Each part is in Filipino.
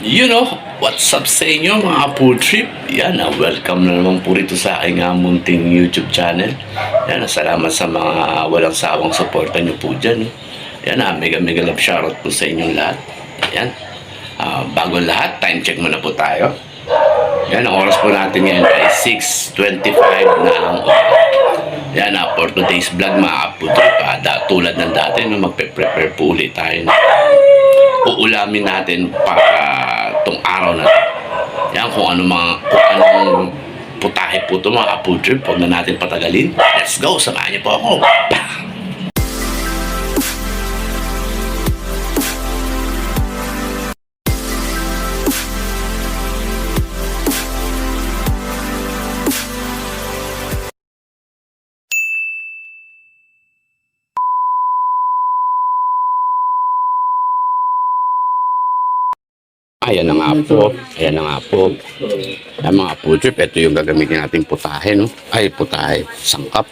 You know, what's up sa inyo mga food trip? Yan, welcome na naman po rito sa aking munting YouTube channel. Yan, salamat sa mga walang sawang suporta nyo po dyan. Yan, mega mega love shoutout po sa inyong lahat. Yan, bago lahat, time check muna po tayo. Yan, ang oras po natin ngayon ay 6:25 ng yan, for today's vlog mga food trip. Tulad ng dati, magpe-prepare po ulit tayo. Uulamin natin para tong araw na to. Yan, kung anong putahe po ito mga food trip, huwag na natin patagalin. Let's go, samahan niyo po ako. Bam! Ayan na nga po. Ayan na nga po. Yan mga food trip, ito yung gagamitin natin putahe, no? Ay, putahe, sangkap.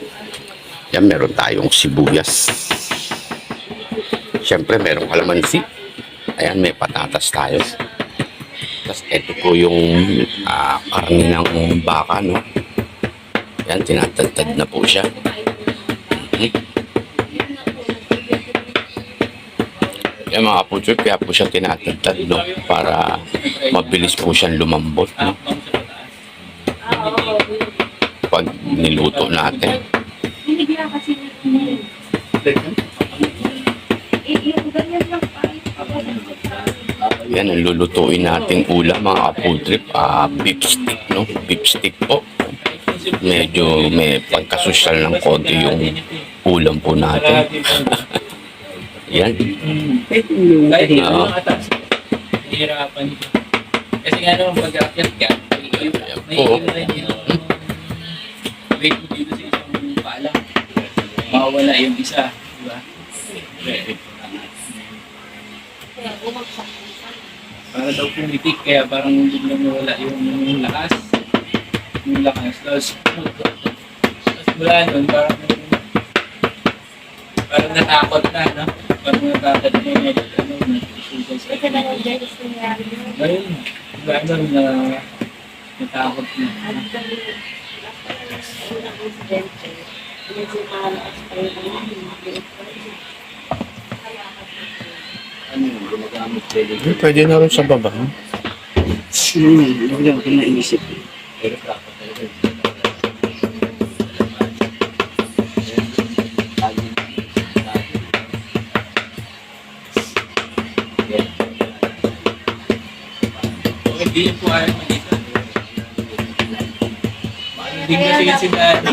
Yan, meron tayong sibuyas. Siyempre, meron kalamansi. Ayan, may patatas tayo. Tapos, ito po yung karne ng baka, no? Yan, tinatagtad na po siya. Yan mga food trip, kaya po siya tinatagtad, no? Para mabilis po siyang lumambot, no? Pag niluto natin. Yan ang lulutuin nating ulam mga food trip, beef stick, no? Beef stick po. Medyo may pagkasosyal ng konti yung ulam po natin. Yan. Hirapan. Kasi nga naman pag-akyat ka, may ilan yun. Wait mo dito sa isang pala. Mawala yung isa. Diba? Para daw pumitik, kaya parang biglang nawala yung lakas. Yung lakas. Tapos mula nun, parang natakot na, no? Parang natakot na yung Ito na yung Dennis nangyari. ayun, gano'n na natakot na. Ano yung gumagamit kayo? Pwede na rin sa baba. Wala ko naisip. Pero dapat talaga. Hindi po ayaw mag-isa. Hindi kasi yung sinabi.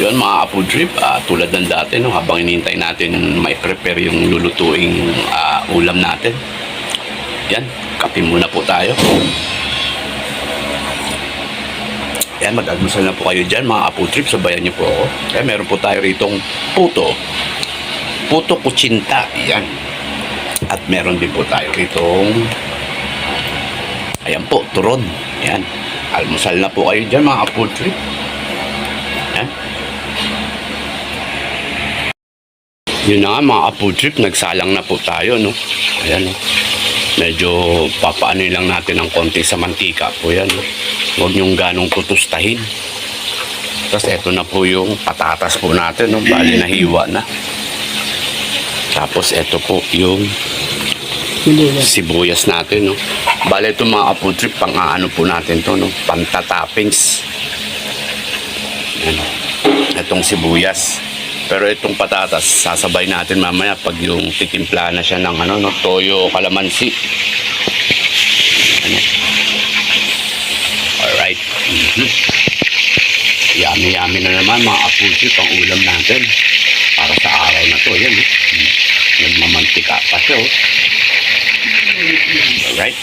Yun mga food trip, tulad ng dati, no, habang inintay natin may prepare yung lulutuing ulam natin. Yan, kape muna po tayo. Yan, mag-almusal na po kayo dyan mga food trip, sabayan niyo po ako. Yan, meron po tayo ritong puto kutsinta, yan. At meron din po tayo ritong ayan po, turon. Yan, almusal na po kayo dyan mga food trip. Yan. Yun na nga mga food trip, nagsalang na po tayo, no? Ayan, no? Medyo papaanin lang natin ng konti sa mantika po yan, no? Huwag nyong ganong tutustahin. Tapos eto na po yung patatas po natin, no? Bali nahiwa na. Tapos eto po yung sibuyas natin, no? Bali ito mga food trip, pang ano po natin to, no? Pantatappings. Ano? Etong sibuyas. Pero itong patatas, sasabay natin mamaya pag yung titimpla na siya ng ano, no, toyo, kalamansi. Ano? Alright. Yummy na naman mga apusi pang ulam natin. Para sa araw na to. Yan. Nagmamantika pa siya. Alright.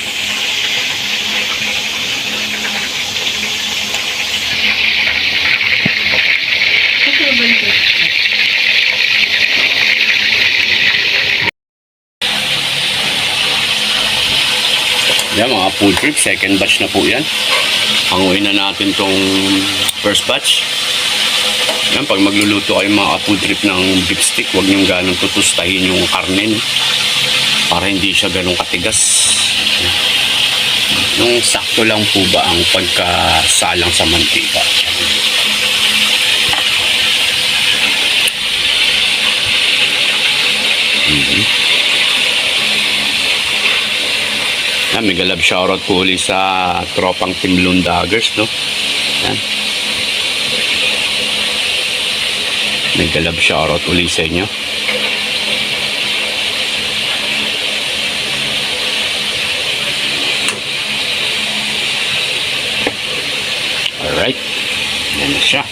Yan mga food trip, second batch na po yan. Hanguin na natin tong first batch. Yan, pag magluluto kayo mga food trip ng beef stick, huwag niyong ganong tutustahin yung karne, no? Para hindi siya ganong katigas. Yung sakto lang po ba ang pagkasalang sa mantika. Yan, may galab shoutout po ulit sa tropang Team Lundaggers, no? Yan. May galab shoutout ulit sa inyo. Alright. Yan na siya.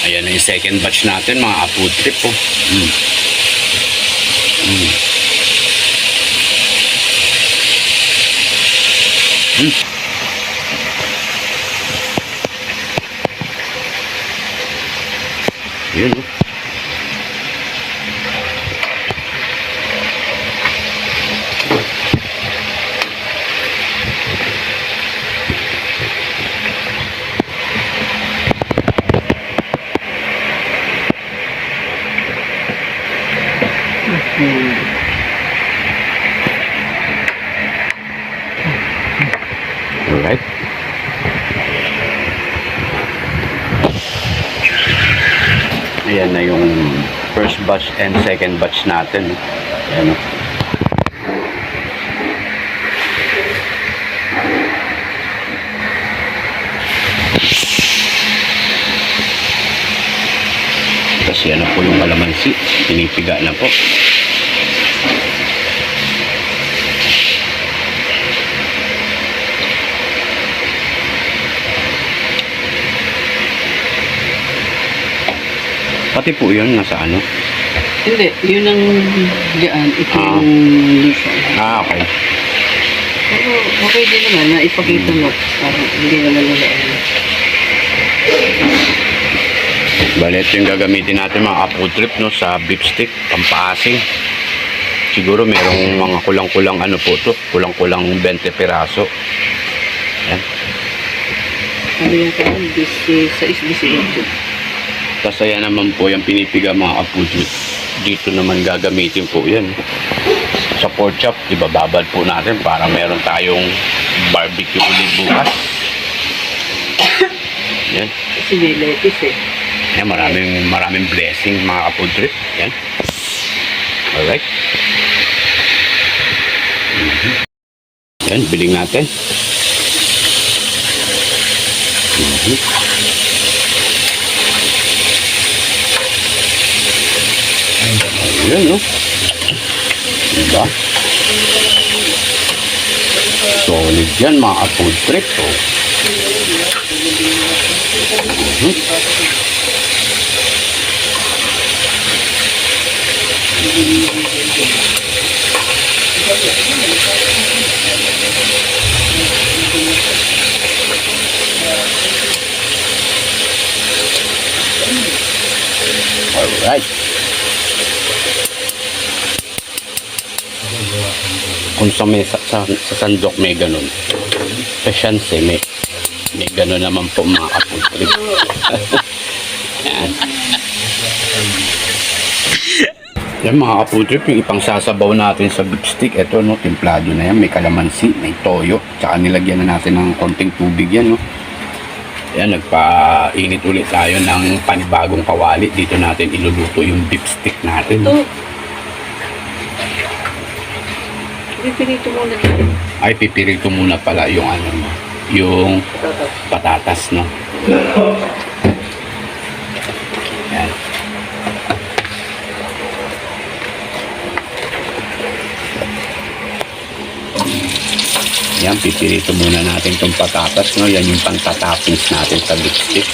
Ayan na yung second batch natin, mga food trip po. Yun, no? Alright. Ayan na yung first batch and second batch natin. Ayan. Tapos yan na po yung kalamansi. Pinipiga na po. Pati po yun, nasa ano? Hindi, yun ang diyan. Ito Ah. yung lisa. Okay. Pero okay din naman na ipakita mo. Parang hindi naman nila. Bale, ito yung gagamitin natin mga food trip, no, sa beef stick, pampaasing. Siguro merong mga kulang-kulang ano po to, kulang-kulang 20 piraso. Yan. Ano yung parang 16-18. Tapos ayan naman po yung pinipiga mga food trip. Dito naman gagamitin po yan. Sa pork chop, ibababad po natin para meron tayong barbecue ulit bukas. Yan. Kasi may lettuce eh. Yan, maraming blessing mga food trip. Yan. Alright. Yan, biling natin. Ayan, no? Diba? Solid yan, mga food trip, oh. Alright. Kung sa sandok may ganun. Sa Shanse may ganun naman po mga food trip. Yan. Yan mga food trip, yung ipang sasabaw natin sa beef stick. Ito, no, templado na yan. May kalamansi, may toyo. Tsaka nilagyan na natin ng konting tubig yan, no. Yan, nagpa-init ulit tayo ng panibagong kawali. Dito natin iluluto yung beef stick natin. Ito. Pipirito muna dito. Ay, pipirito muna pala yung ano, yung patatas, no. Yan. Yan, pipirito muna natin itong patatas, no. Yan yung pang-toppings natin sa beef stick.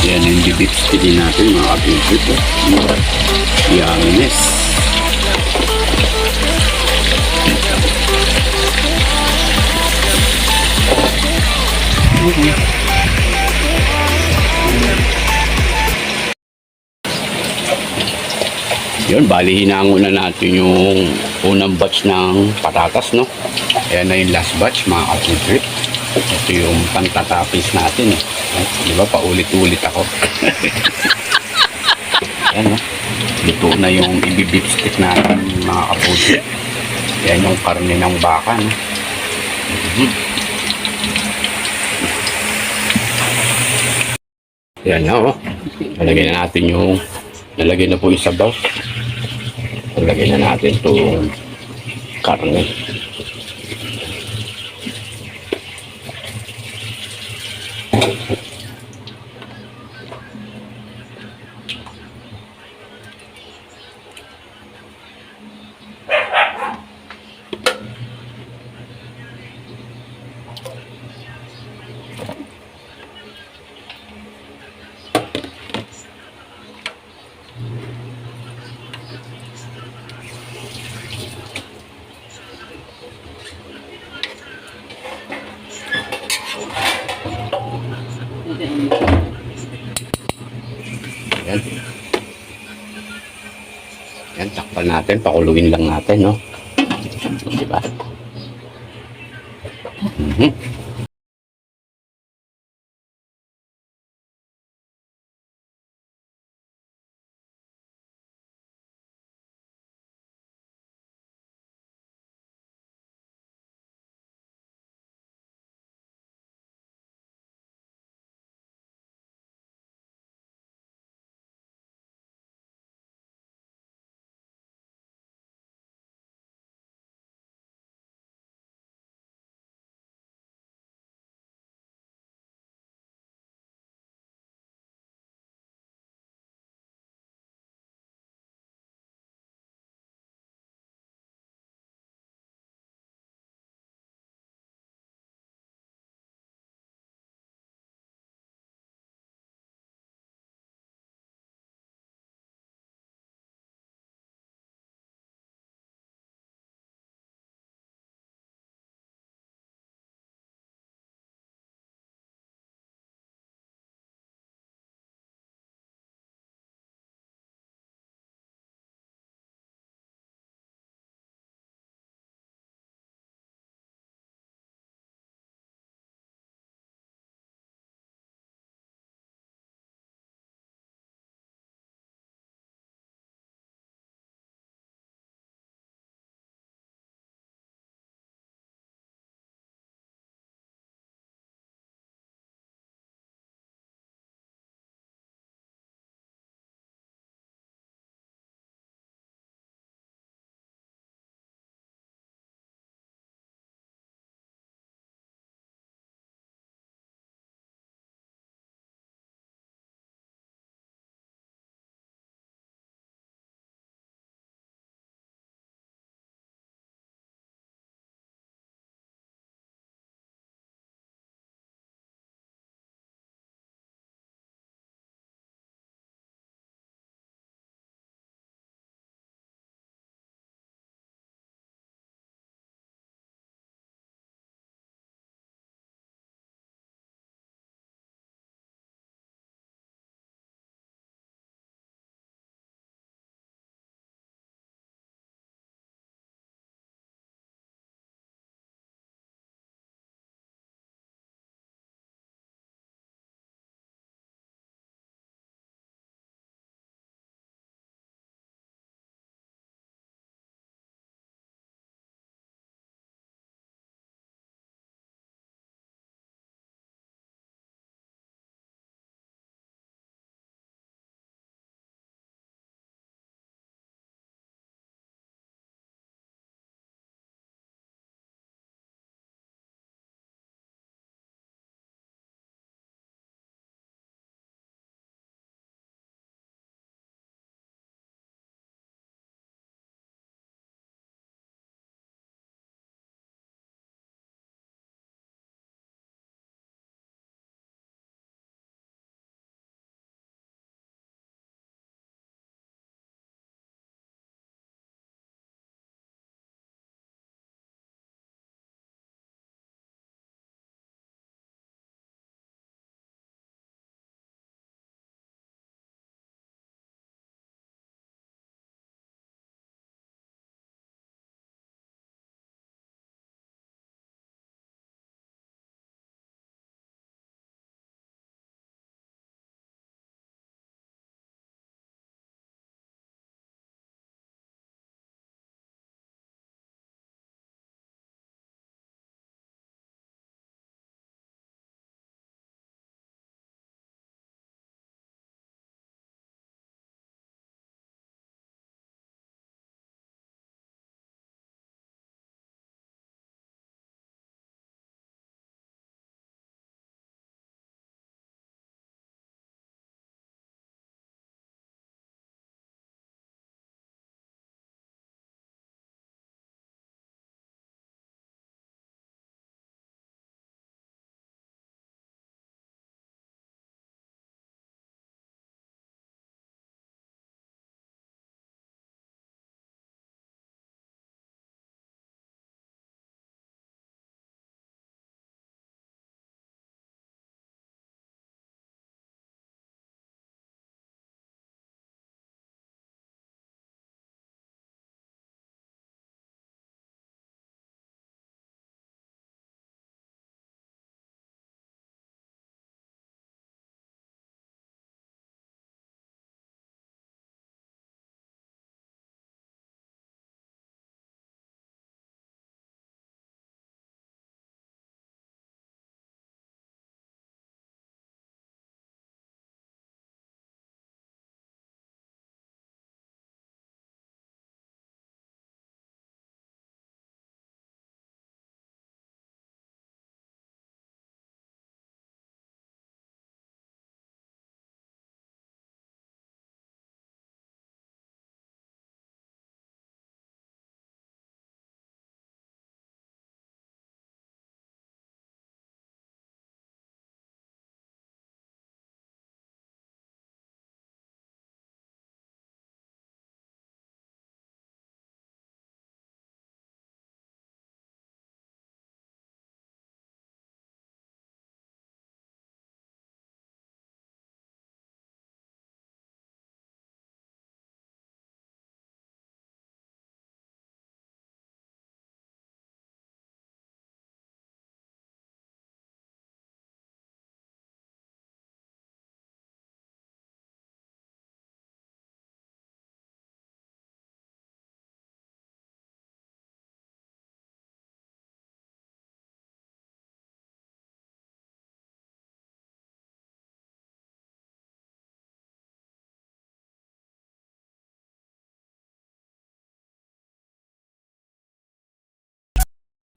Yan yung beef stick natin, mga kapitid. Yumminess. Yun, bali hinango na natin yung unang batch ng patatas, no? Ayan na yung last batch, mga ka-food trip. Ito yung pantatapis natin, eh. Di ba, paulit-ulit ako. Ayan, no? Luto na yung ibibip stick natin, mga ka-food trip. Ayan yung karne ng baka, no? Ayan na, oh. Nalagyan na natin yung nalagyan na po yung sabaw. Nalagyan na natin itong karne. Ayan. Ayan, takpan natin. Pakuluin lang natin, no? Diba?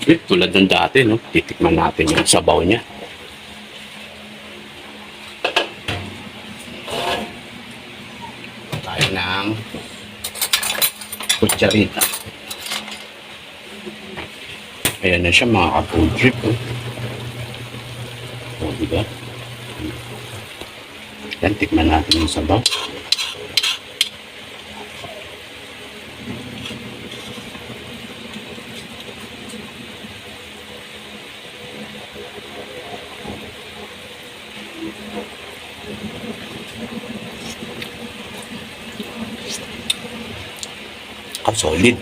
Tulad ng dati, no? Titikman natin yung sabaw niya. Tayo ng kutsarita. Ayan na siya mga ka-food trip. Oh. O, diba? Yan, tikman natin yung sabaw. Solid.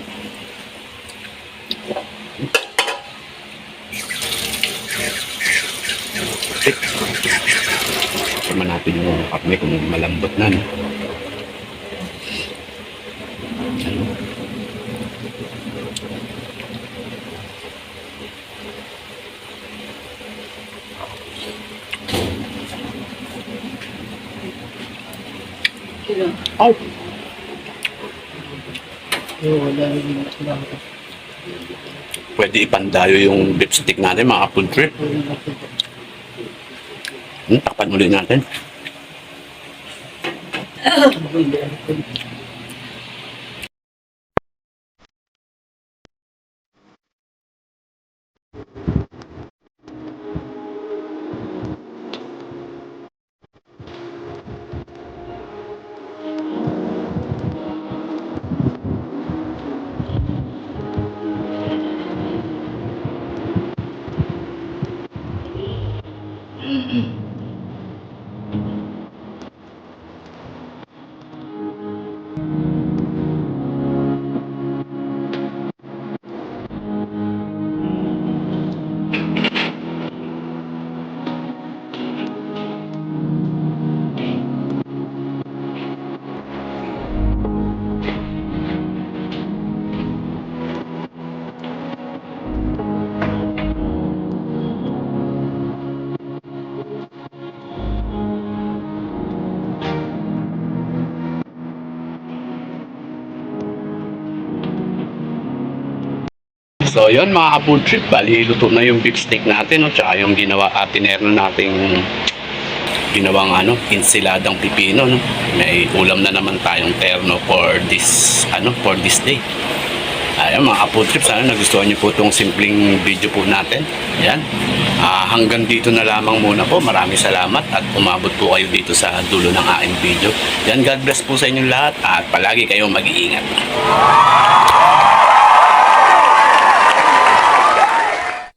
Tignan natin yung karne kung malambot na. No? Oh. Pwede ipandayo yung beef stick natin mga food trip. Takpan ulit natin. So yun mga ka-food trip, bali luto na yung beef steak natin, no? Tsaka yung tinerno nating ginawang ensiladang pipino, no? May ulam na naman tayong terno for this day. Ayan mga ka-food trip, sana nagustuhan niyo po itong simpleng video po natin. Ayan. Hanggang dito na lamang muna po. Maraming salamat at umabot po kayo dito sa dulo ng aking video. Yan, God bless po sa inyong lahat at palagi kayong mag-iingat.